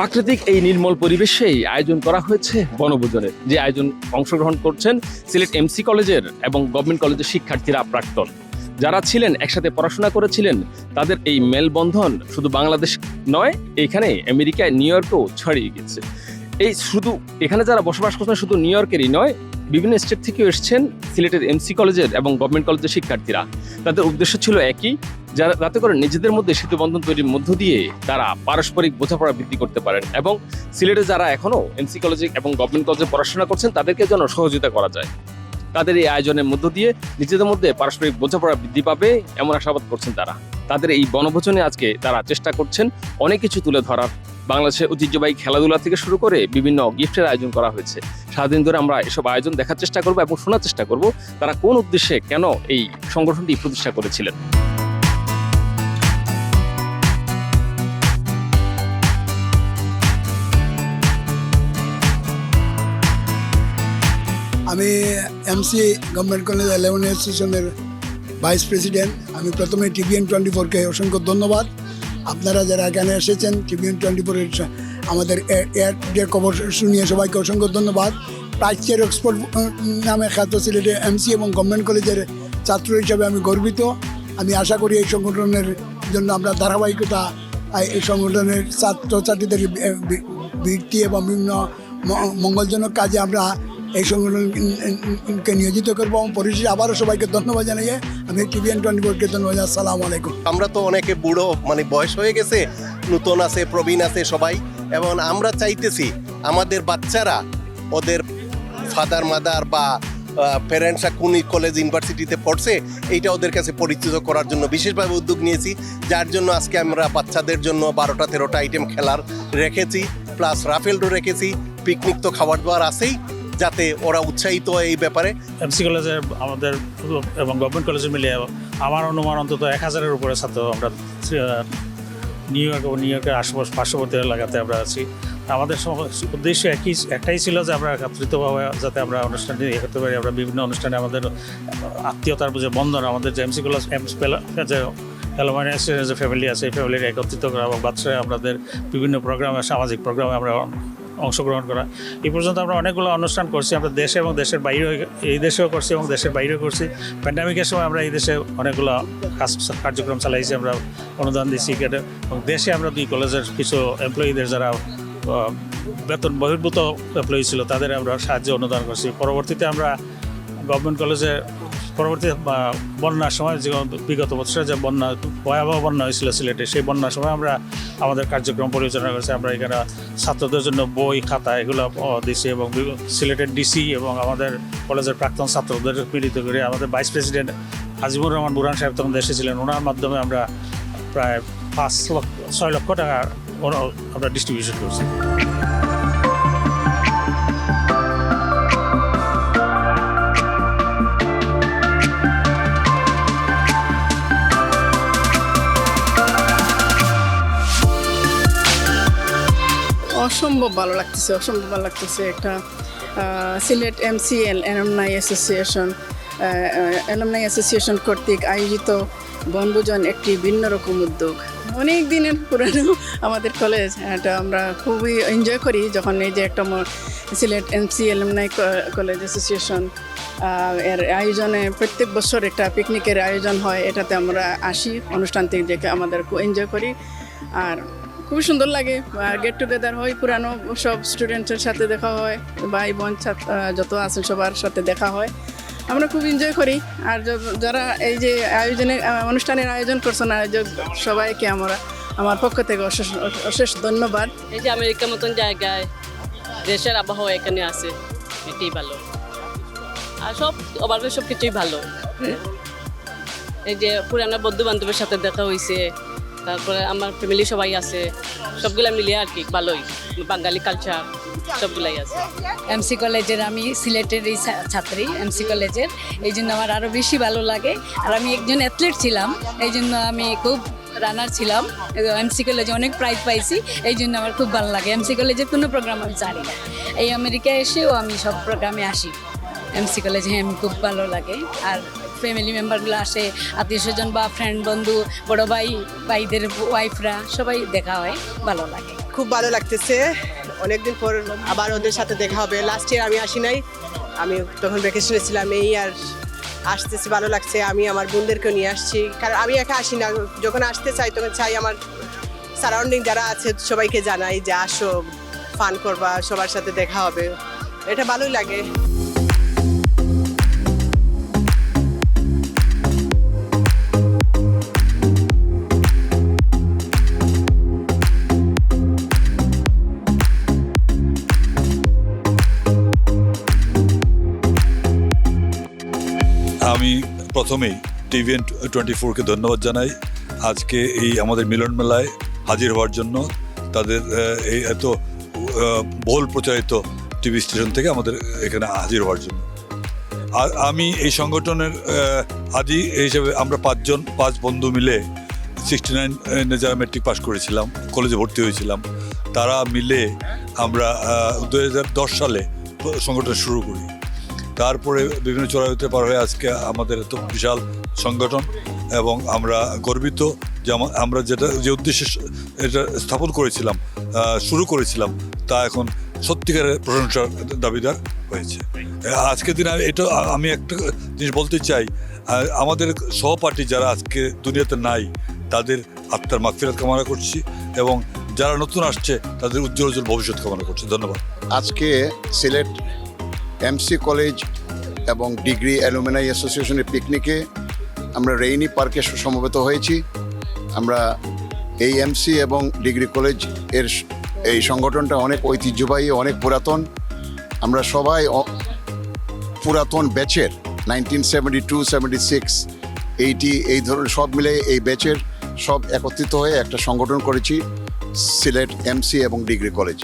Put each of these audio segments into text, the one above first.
প্রাকৃতিক এই নির্মল পরিবেশেই আয়োজন করা হয়েছে বনভোজনের, যে আয়োজন অংশগ্রহণ করছেন সিলেট এমসি কলেজের এবং গভর্নমেন্ট কলেজের শিক্ষার্থীরা প্রাক্তন যারা ছিলেন, একসাথে পড়াশোনা করেছিলেন। তাদের এই মেলবন্ধন শুধু বাংলাদেশ নয়, এখানে আমেরিকায় নিউ ইয়র্কেও ছড়িয়ে গেছে। এই শুধু এখানে যারা বসবাস করছেন শুধু নিউ ইয়র্কেরই নয়, বিভিন্ন স্টেট থেকেও এসেছেন সিলেটের এমসি কলেজের এবং গভর্নমেন্ট কলেজের শিক্ষার্থীরা। তাদের উদ্দেশ্য ছিল একই, যাতে করে নিজেদের মধ্যে সেতুবন্ধন তৈরির মধ্য দিয়ে তারা পারস্পরিক বোঝাপড়া বৃদ্ধি করতে পারেন এবং সিলেটে যারা এখনও এমসি কলেজে এবং গভর্নমেন্ট কলেজে পড়াশোনা করছেন তাদেরকে যেন সহযোগিতা করা যায়। তাদের এই আয়োজনের মধ্য দিয়ে নিজেদের মধ্যে পারস্পরিক বোঝাপড়া বৃদ্ধি পাবে এমন আশাবাদ করছেন তারা। তাদের এই বনভোজনে আজকে তারা চেষ্টা করছেন অনেক কিছু তুলে ধরার। বাংলাদেশের ঐতিহ্যবাহী খেলাধুলা থেকে শুরু করে বিভিন্ন গিফটের আয়োজন করা হয়েছে। সারাদিন ধরে আমরা এসব আয়োজন দেখার চেষ্টা করব এবং শোনার চেষ্টা করব তারা কোন উদ্দেশ্যে কেন এই সংগঠনটি প্রতিষ্ঠা করেছিলেন। আমি এমসি গভর্নমেন্ট কলেজ অ্যালুমনি অ্যাসোসিয়েশনের ভাইস প্রেসিডেন্ট। আমি প্রথমে টিভিএন 24-কে অসংখ্য ধন্যবাদ। আপনারা যারা এখানে এসেছেন টিভিএন 24-এর আমাদের এয়ার খবর শুনিয়ে সবাইকে অসংখ্য ধন্যবাদ। প্রাচ্যের এক্সপোর্ট নামে খ্যাত সিলেটে এমসি এবং গভর্নমেন্ট কলেজের ছাত্র হিসাবে আমি গর্বিত। আমি আশা করি এই সংগঠনের জন্য আমরা ধারাবাহিকতা এই সংগঠনের ছাত্রছাত্রীদের বৃত্তি এবং বিভিন্ন মঙ্গলজনক কাজে আমরা এই সংগঠনকে নিয়োজিত করবো। এবং পরিশেষে আবারও সবাইকে ধন্যবাদ জানিয়ে আমি টিভিএন 24-কে ধন্যবাদ। আসসালামু আলাইকুম। আমরা তো অনেকে বুড়ো বয়স হয়ে গেছে, নূতন আছে, প্রবীণ আছে সবাই, এবং আমরা চাইতেছি আমাদের বাচ্চারা ওদের ফাদার মাদার বা প্যারেন্টসরা কোন কলেজ ইউনিভার্সিটিতে পড়ছে এইটা ওদের কাছে পরিচিত করার জন্য বিশেষভাবে উদ্যোগ নিয়েছি, যার জন্য আজকে আমরা বাচ্চাদের জন্য 12টা-13টা আইটেম খেলার রেখেছি, প্লাস রাফেলও রেখেছি। পিকনিক তো খাবার দাবার আছেই, যাতে ওরা উৎসাহিত হয় এই ব্যাপারে। এমসি কলেজের আমাদের এবং গভর্নমেন্ট কলেজে মিলিয়ে আমার অনুমান অন্তত 1000-এর উপরে ছাত্র আমরা নিউ ইয়র্ক এবং নিউ ইয়র্কের আশেপাশ পার্শ্ববর্তী এলাকাতে আমরা আছি। আমাদের উদ্দেশ্য একটাই ছিল যে আমরা একত্রিতভাবে যাতে আমরা অনুষ্ঠানটি করতে পারি। আমরা বিভিন্ন অনুষ্ঠানে আমাদের আত্মীয়তার যে বন্ধন, আমাদের যে এমসি কলেজ যে অ্যালুমনি অ্যাসোসিয়েশনের যে ফ্যামিলি আছে এই ফ্যামিলির একত্রিত করা এবং বাচ্চারা আমাদের বিভিন্ন প্রোগ্রামে, সামাজিক প্রোগ্রামে আমরা অংশগ্রহণ করা। এই পর্যন্ত আমরা অনেকগুলো অনুষ্ঠান করছি, আমরা দেশে এবং দেশের বাইরে, এই দেশেও করছি এবং দেশের বাইরেও করছি। প্যান্ডামিকের সময় আমরা এই দেশে অনেকগুলো কার্যক্রম চালাইছি, আমরা অনুদান দিচ্ছি এবং দেশে আমরা 2 কলেজের কিছু এমপ্লয়ীদের যারা বেতন বহির্ভূত এমপ্লয়ি ছিল তাদের আমরা সাহায্য অনুদান করছি। পরবর্তীতে আমরা গভর্নমেন্ট কলেজে বন্যার সময় যে বিগত বছরে যে ভয়াবহ বন্যা হয়েছিল সিলেটে, সেই বন্যার সময় আমরা আমাদের কার্যক্রম পরিচালনা করছি। আমরা এখানে ছাত্রদের জন্য বই, খাতা এগুলো দিচ্ছি এবং সিলেটের ডিসি এবং আমাদের কলেজের প্রাক্তন ছাত্রদের মিলিত করে আমাদের ভাইস প্রেসিডেন্ট আজিমুর রহমান বুরহান সাহেব তখন দেশে ছিলেন, ওনার মাধ্যমে আমরা প্রায় 6 লক্ষ টাকা আমরা ডিস্ট্রিবিউশন করছি। অসম্ভব ভালো লাগতেছে। একটা সিলেট এমসি অ্যালুমনি অ্যাসোসিয়েশন কর্তৃক আয়োজিত বনভোজন একটি ভিন্ন রকম উদ্যোগ। অনেক দিনের পুরানো আমাদের কলেজ, এটা আমরা খুবই এনজয় করি যখন এই যে একটা Sylhet MC alumni college association এর আয়োজনে প্রত্যেক বছর একটা পিকনিকের আয়োজন হয়, এটাতে আমরা আসি, অনুষ্ঠানটি দেখে আমাদের খুব এনজয় করি আর খুবই সুন্দর লাগে। গেট টুগেদার হয়, পুরানো সব স্টুডেন্টের সাথে দেখা হয়, ভাই বোন যত আছেন সবার সাথে দেখা হয়, আমরা খুব এনজয় করি। আর যারা এই যে অনুষ্ঠানের আয়োজন করছেন আয়োজক সবাইকে আমার পক্ষ থেকে অশেষ ধন্যবাদ। এই যে আমেরিকার মতন জায়গায় দেশের আবহাওয়া এখানে আছে, এটাই ভালো। আর সব কিছুই ভালো। এই যে পুরানো বন্ধু বান্ধবের সাথে দেখা হয়েছে, তারপরে আমার ফ্যামিলি সবাই আছে, সবগুলা মিলিয়ে আর কি ভালোই, বাঙালি কালচার সবগুলাই আছে। এমসি কলেজের আমি সিলেটের ছাত্রী, এমসি কলেজের, এই জন্য আমার আরও বেশি ভালো লাগে। আর আমি একজন অ্যাথলেট ছিলাম, এই জন্য আমি খুব রানার ছিলাম, এমসি কলেজে অনেক প্রাইজ পাইছি, এই জন্য আমার খুব ভালো লাগে। এমসি কলেজের কোনো প্রোগ্রাম আমি জানি না, এই আমেরিকায় এসেও আমি সব প্রোগ্রামে আসি। এমসি কলেজে আমি খুব ভালো লাগে। আর ফ্যামিলি মেম্বারগুলো আসে, আত্মীয় স্বজন বা ফ্রেন্ড বন্ধু, বড় ভাইদের ওয়াইফরা সবাই দেখা হয়, ভালো লাগে। খুব ভালো লাগতেছে, অনেকদিন পর আবার ওদের সাথে দেখা হবে। লাস্ট ইয়ার আমি আসি নাই, আমি তখন ভ্যাকেশনে ছিলাম, এই আর আসতেছি, ভালো লাগছে। আমি আমার বোনদেরকেও নিয়ে আসছি, কারণ আমি একা আসি না, যখন আসতে চাই তখন চাই আমার সারাউন্ডিং যারা আছে সবাইকে জানাই যে আসো, ফান করবা, সবার সাথে দেখা হবে, এটা ভালোই লাগে। আমি প্রথমেই টিভিএন 24-কে ধন্যবাদ জানাই আজকে এই আমাদের মিলন মেলায় হাজির হওয়ার জন্য, তাদের এই এত বহুল প্রচারিত টিভি স্টেশন থেকে আমাদের এখানে হাজির হওয়ার জন্য। আর আমি এই সংগঠনের আদি হিসেবে আমরা পাঁচ বন্ধু মিলে 69 যারা মেট্রিক পাস করেছিলাম, কলেজে ভর্তি হয়েছিলাম, তারা মিলে আমরা 2010 সালে সংগঠন শুরু করি। তারপরে বিভিন্ন চড়াইতে পার হয়ে আজকে আমাদের এত বিশাল সংগঠন, এবং আমরা গর্বিত যে আমরা যে উদ্দেশ্যে এটা স্থাপন করেছিলাম, শুরু করেছিলাম, তা এখন সত্যিকারের প্রশংসার দাবিদার হয়েছে। আজকের দিনে এটা আমি একটা জিনিস বলতে চাই, আমাদের সহপাঠী যারা আজকে দুনিয়াতে নাই তাদের আত্মার মাগফিরাত কামনা করছি, এবং যারা নতুন আসছে তাদের উজ্জ্বল ভবিষ্যৎ কামনা করছি। ধন্যবাদ। আজকে সিলেট এমসি কলেজ এবং ডিগ্রি অ্যালুমিনাই অ্যাসোসিয়েশনের পিকনিকে আমরা রেইনি পার্কে সমবেত হয়েছি। আমরা এই এমসি এবং ডিগ্রি কলেজ এর এই সংগঠনটা অনেক ঐতিহ্যবাহী, অনেক পুরাতন। আমরা সবাই পুরাতন ব্যাচের 1972, 76, 80 এই ধরনের সব মিলে এই ব্যাচের সব একত্রিত হয়ে একটা সংগঠন করেছি, সিলেট এমসি এবং ডিগ্রি কলেজ।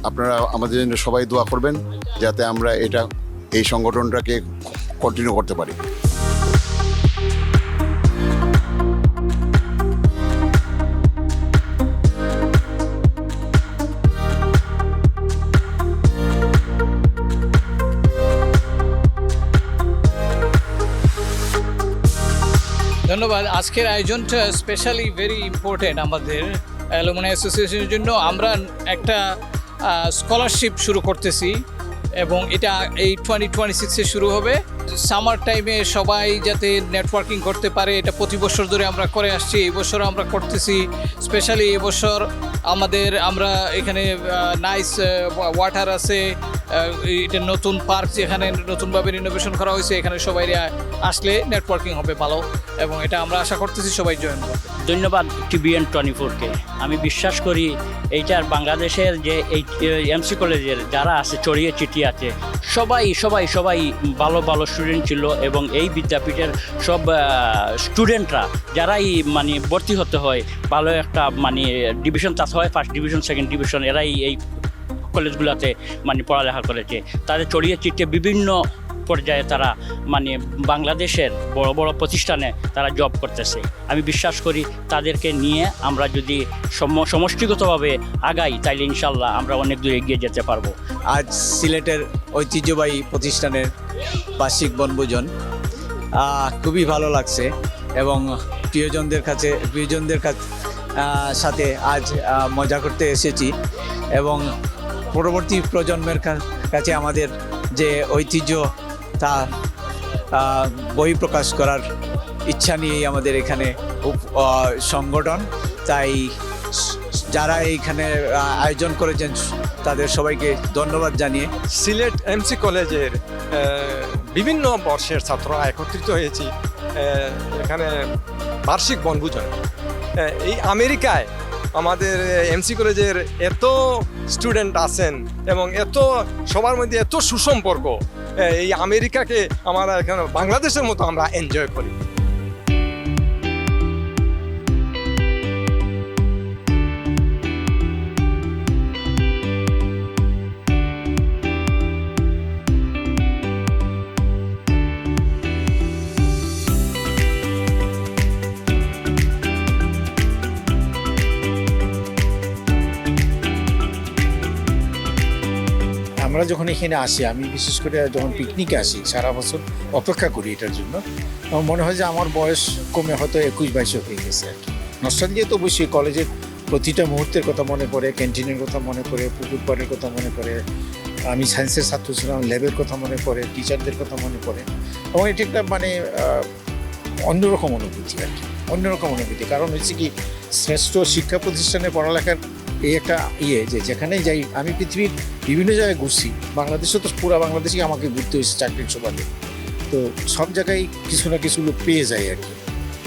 আপনারা আমাদের জন্য সবাই দোয়া করবেন যাতে আমরা এই সংগঠনটাকে কন্টিনিউ করতে পারি। ধন্যবাদ। আজকের আয়োজনটা স্পেশালি ভেরি ইম্পর্টেন্ট আমাদের অ্যালুমিনাই অ্যাসোসিয়েশনের জন্য। আমরা একটা স্কলারশিপ শুরু করতেছি এবং এটা এই 2026-এ শুরু হবে। সামার টাইমে সবাই যাতে নেটওয়ার্কিং করতে পারে, এটা প্রতি বছর ধরে আমরা করে আসছি, এই বছর আমরা করতেছি। স্পেশালি এবছর আমরা এখানে নাইস ওয়াটার আছে, এটা নতুন পার্ক যেখানে নতুনভাবে রিনোভেশন করা হয়েছে, এখানে সবাই আসলে নেটওয়ার্কিং হবে ভালো, এবং এটা আমরা আশা করতেছি সবাই জয়েন করবে। ধন্যবাদ টিভিএন 24-কে। আমি বিশ্বাস করি এইটার বাংলাদেশের যে এই এমসি কলেজের যারা আছে, ছড়িয়ে ছিটিয়ে আছে, সবাই ভালো ভালো স্টুডেন্ট ছিল, এবং এই বিদ্যাপীঠের সব স্টুডেন্টরা যারাই মানে ভর্তি হতে হয়, ভালো একটা মানে ডিভিশন চাষ হয়, ফার্স্ট ডিভিশন, সেকেন্ড ডিভিশন, এরাই এই কলেজগুলোতে মানে পড়ালেখা করেছে। তাদের ছড়িয়ে ছিটিয়ে বিভিন্ন পর্যায়ে তারা মানে বাংলাদেশের বড় বড় প্রতিষ্ঠানে তারা জব করতেছে। আমি বিশ্বাস করি তাদেরকে নিয়ে আমরা যদি সমষ্টিগতভাবে আগাই, তাইলে ইনশাল্লাহ আমরা অনেক দূর এগিয়ে যেতে পারবো। আজ সিলেটের ঐতিহ্যবাহী প্রতিষ্ঠানের বার্ষিক বনভোজন, খুবই ভালো লাগছে, এবং প্রিয়জনদের সাথে আজ মজা করতে এসেছি, এবং পরবর্তী প্রজন্মের কাছে আমাদের যে ঐতিহ্য তা বহিঃপ্রকাশ করার ইচ্ছা নিয়েই আমাদের এখানে সংগঠন। তাই যারা এইখানে আয়োজন করেছেন তাদের সবাইকে ধন্যবাদ জানিয়ে সিলেট এমসি কলেজের বিভিন্ন বর্ষের ছাত্ররা একত্রিত হয়েছি এখানে বার্ষিক বনভোজন। এই আমেরিকায় আমাদের এমসি কলেজের এত স্টুডেন্ট আছেন এবং সবার মধ্যে এত সুসম্পর্ক, এই আমেরিকাকে আমরা এখানে বাংলাদেশের মতো আমরা এনজয় করি। আমরা যখন এখানে আসি, আমি বিশেষ করে যখন পিকনিকে আসি, সারা বছর অপেক্ষা করি এটার জন্য। আমার মনে হয় যে আমার বয়স কমে হয়তো 21-22 হয়ে গেছে আর কি। নস্টালজিয়া তো অবশ্যই কলেজের প্রতিটা মুহূর্তের কথা মনে পড়ে, ক্যান্টিনের কথা মনে পড়ে, পুকুর পাড়ের কথা মনে পড়ে। আমি সায়েন্সের ছাত্র ছিলাম, ল্যাবের কথা মনে পড়ে, টিচারদের কথা মনে পড়ে। এবং এটি একটা মানে অন্যরকম অনুভূতি আর কি, অন্যরকম অনুভূতি। কারণ হচ্ছে কি, শ্রেষ্ঠ শিক্ষা প্রতিষ্ঠানে পড়ালেখার এই একটা যে যেখানেই যাই, আমি পৃথিবীর বিভিন্ন জায়গায় ঘুরছি, বাংলাদেশে তো পুরো বাংলাদেশেই আমাকে ঘুরতে হয়েছে চাকরির সুবাদে। তো সব জায়গায় কিছু না কিছু পেয়ে যায় আর কি।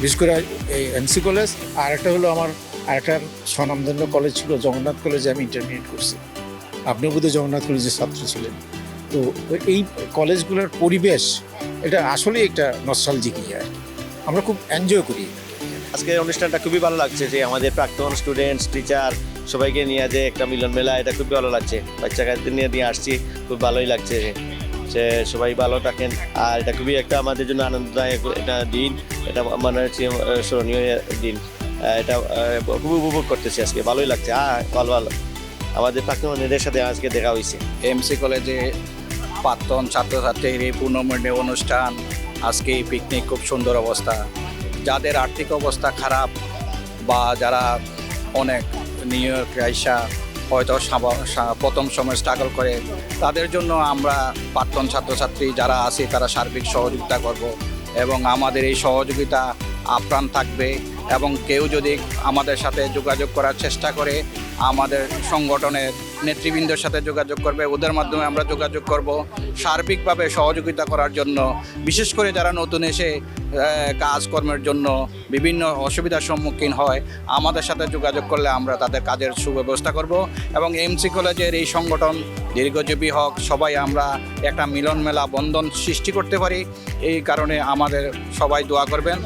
বিশেষ করে এই এমসি কলেজ, আর একটা হলো আমার আরেকটা স্বনামধন্য কলেজ ছিল জগন্নাথ কলেজে, আমি ইন্টারমিডিয়েট করছি। আপনিও বোধহয় জগন্নাথ কলেজের ছাত্র ছিলেন। তো এই কলেজগুলোর পরিবেশ এটা আসলেই একটা নস্টালজিক আর কি, আমরা খুব এনজয় করি। আজকের অনুষ্ঠানটা খুবই ভালো লাগছে, যে আমাদের প্রাক্তন স্টুডেন্টস, টিচার সবাইকে নিয়ে যে একটা মিলন মেলা, এটা খুবই ভালো লাগছে। বাচ্চাদের নিয়ে আসছি, খুব ভালোই লাগছে। সে সবাই ভালো থাকেন। আর এটা খুবই একটা আমাদের জন্য আনন্দদায়ক একটা দিন, এটা মানে হচ্ছে স্মরণীয় দিন। এটা খুব উপভোগ করতেছি আজকে, ভালোই লাগছে। ভালো ভালো আমাদের প্রাক্তনীদের সাথে আজকে দেখা হয়েছে। এমসি কলেজে প্রাক্তন ছাত্রছাত্রীর এই পূর্ণমূল্য অনুষ্ঠান, আজকে এই পিকনিক, খুব সুন্দর অবস্থা। যাদের আর্থিক অবস্থা খারাপ বা যারা অনেক নিউ ইয়র্ক আইসা হয়তো প্রথম সময় স্ট্রাগল করে, তাদের জন্য আমরা প্রাক্তন ছাত্রছাত্রী যারা আছে তারা সার্বিক সহযোগিতা করব এবং আমাদের এই সহযোগিতা আপ্রাণ থাকবে। এবং কেউ যদি আমাদের সাথে যোগাযোগ করার চেষ্টা করে, আমাদের সংগঠনের নেতৃবৃন্দের সাথে যোগাযোগ করবে, ওদের মাধ্যমে আমরা যোগাযোগ করব সার্বিকভাবে সহযোগিতা করার জন্য। বিশেষ করে যারা নতুন এসে কাজকর্মের জন্য বিভিন্ন অসুবিধার সম্মুখীন হয়, আমাদের সাথে যোগাযোগ করলে আমরা তাদের কাজের সুব্যবস্থা করব এবং এমসি কলেজের এই সংগঠন দীর্ঘজীবী হোক, সবাই আমরা একটা মিলন মেলা বন্ধন সৃষ্টি করতে পারি। এই কারণে আমাদের সবাই দোয়া করবেন।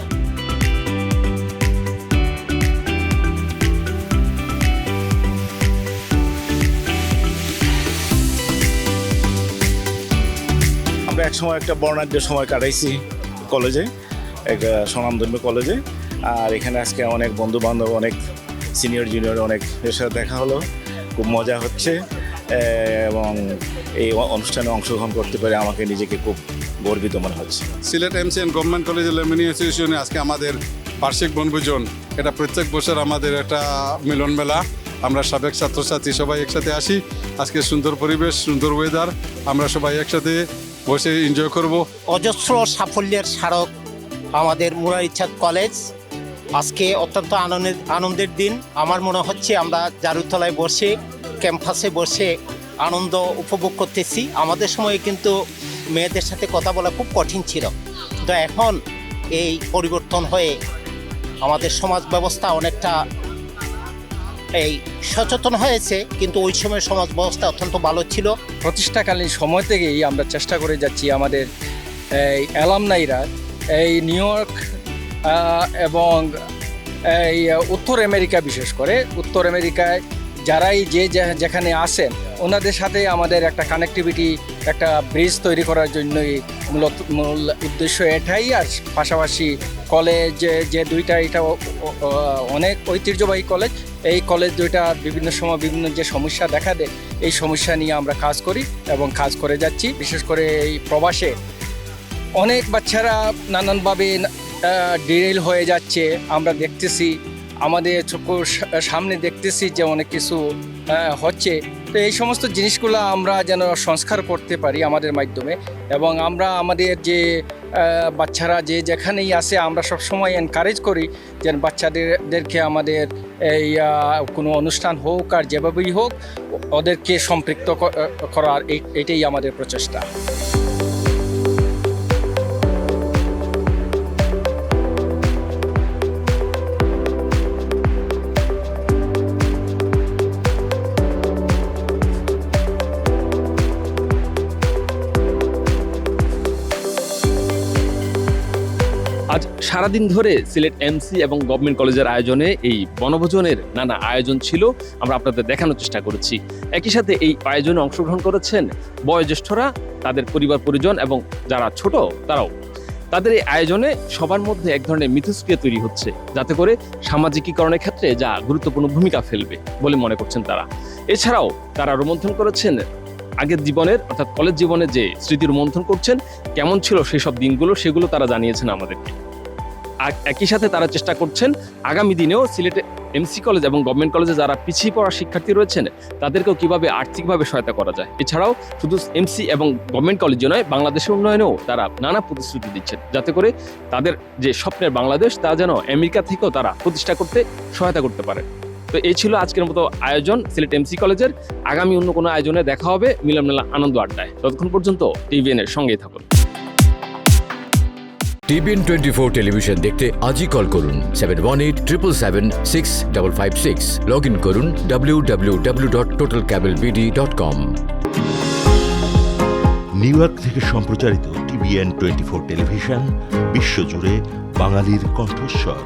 আমরা একসময় একটা বর্ণাঢ্য সময় কাটাইছি কলেজে, একটা স্বনামধন্য কলেজে। আর এখানে আজকে অনেক বন্ধু বান্ধব, অনেক সিনিয়র জুনিয়র অনেক এর সাথে দেখা হলো, খুব মজা হচ্ছে। এবং এই অনুষ্ঠানে অংশগ্রহণ করতে পারে আমাকে নিজেকে খুব গর্বিত মনে হচ্ছে। Sylhet MC and government college alumni অ্যাসোসিয়েশনে আজকে আমাদের বার্ষিক বনভোজন। এটা প্রত্যেক বছর আমাদের একটা মিলন মেলা। আমরা সাবেক ছাত্রছাত্রী সবাই একসাথে আসি। আজকে সুন্দর পরিবেশ, সুন্দর ওয়েদার, আমরা সবাই একসাথে বসে এনজয় করব। অজস্র সাফল্যের স্মারক আমাদের মুরারিচাঁদ কলেজ। আজকে অত্যন্ত আনন্দের দিন। আমার মনে হচ্ছে আমরা জারুতলায় বসে, ক্যাম্পাসে বসে আনন্দ উপভোগ করতেছি। আমাদের সময়ে কিন্তু মেয়েদের সাথে কথা বলা খুব কঠিন ছিল, কিন্তু এখন এই পরিবর্তন হয়ে আমাদের সমাজ ব্যবস্থা অনেকটা এই সচেতন হয়েছে, কিন্তু ওই সময় সমাজ ব্যবস্থা অত্যন্ত ভালো ছিল। প্রতিষ্ঠাকালীন সময় থেকেই আমরা চেষ্টা করে যাচ্ছি আমাদের এই অ্যালামনাইরা এই নিউ ইয়র্ক এবং এই উত্তর আমেরিকা, বিশেষ করে উত্তর আমেরিকায় যারাই যেখানে আসেন, ওনাদের সাথে আমাদের একটা কানেক্টিভিটি, একটা ব্রিজ তৈরি করার জন্যই মূল উদ্দেশ্য এটাই। আর পাশাপাশি কলেজ যে দুইটা, এটা অনেক ঐতিহ্যবাহী কলেজ। এই কলেজ দুইটা বিভিন্ন সময় বিভিন্ন যে সমস্যা দেখা দেয়, এই সমস্যা নিয়ে আমরা কাজ করি এবং কাজ করে যাচ্ছি। বিশেষ করে এই প্রবাসে অনেক বাচ্চারা নানানভাবে ডিরেল হয়ে যাচ্ছে, আমরা দেখতেছি, আমাদের চোখের সামনে দেখতেছি যে অনেক কিছু হচ্ছে। তো এই সমস্ত জিনিসগুলো আমরা যেন সংস্কার করতে পারি আমাদের মাধ্যমে, এবং আমরা আমাদের যে বাচ্চারা যেখানেই আসে, আমরা সবসময় এনকারেজ করি যে বাচ্চাদেরকে আমাদের এই কোনো অনুষ্ঠান হোক আর যেভাবেই হোক, ওদেরকে সম্পৃক্ত করার এটাই আমাদের প্রচেষ্টা। আজ সারাদিন ধরে সিলেট এমসি এবং গভর্নমেন্ট কলেজের আয়োজনে এই বনভোজনের নানা আয়োজন ছিল, আমরা আপনাদের দেখানোর চেষ্টা করেছি। একই সাথে এই আয়োজনে অংশগ্রহণ করেছেন বয়োজ্যেষ্ঠরা, তাদের পরিবার পরিজন এবং যারা ছোট তারাও। তাদের এই আয়োজনে সবার মধ্যে এক ধরনের মিথস্ক্রিয়া তৈরি হচ্ছে, যাতে করে সামাজিকীকরণের ক্ষেত্রে যা গুরুত্বপূর্ণ ভূমিকা ফেলবে বলে মনে করছেন তারা। এছাড়াও তারা রোমন্থন করেছেন আগের জীবনের, অর্থাৎ কলেজ জীবনের যে স্মৃতি রোমন্থন করছেন, কেমন ছিল সেই সব দিনগুলো, সেগুলো তারা জানিয়েছেন আমাদেরকে। আর একই সাথে তারা চেষ্টা করছেন আগামী দিনেও সিলেটে এমসি কলেজ এবং গভর্নমেন্ট কলেজে যারা পিছিয়ে পড়া শিক্ষার্থী রয়েছেন তাদেরকেও কিভাবে আর্থিকভাবে সহায়তা করা যায়। এছাড়াও শুধু এমসি এবং গভর্নমেন্ট কলেজে নয়, বাংলাদেশের উন্নয়নেও তারা নানা প্রতিশ্রুতি দিচ্ছেন, যাতে করে তাদের যে স্বপ্নের বাংলাদেশ তা যেন আমেরিকা থেকেও তারা প্রতিষ্ঠা করতে সহায়তা করতে পারে। তো এই ছিল আজকের মতো আয়োজন সিলেট এমসি কলেজের। আগামী অন্য কোনো আয়োজনে দেখা হবে মিলন মেলা আনন্দ আড্ডায়। ততক্ষণ পর্যন্ত টিভিএন এর সঙ্গেই থাকুন। TVN 24 টেলিভিশন দেখতে আজই কল করুন 7187776556। লগ ইন করুন www.totalcablebd.com। নিউ ইয়র্ক থেকে সম্প্রচারিত TVN 24 টেলিভিশন বিশ্বজুড়ে বাঙালির কণ্ঠস্বর।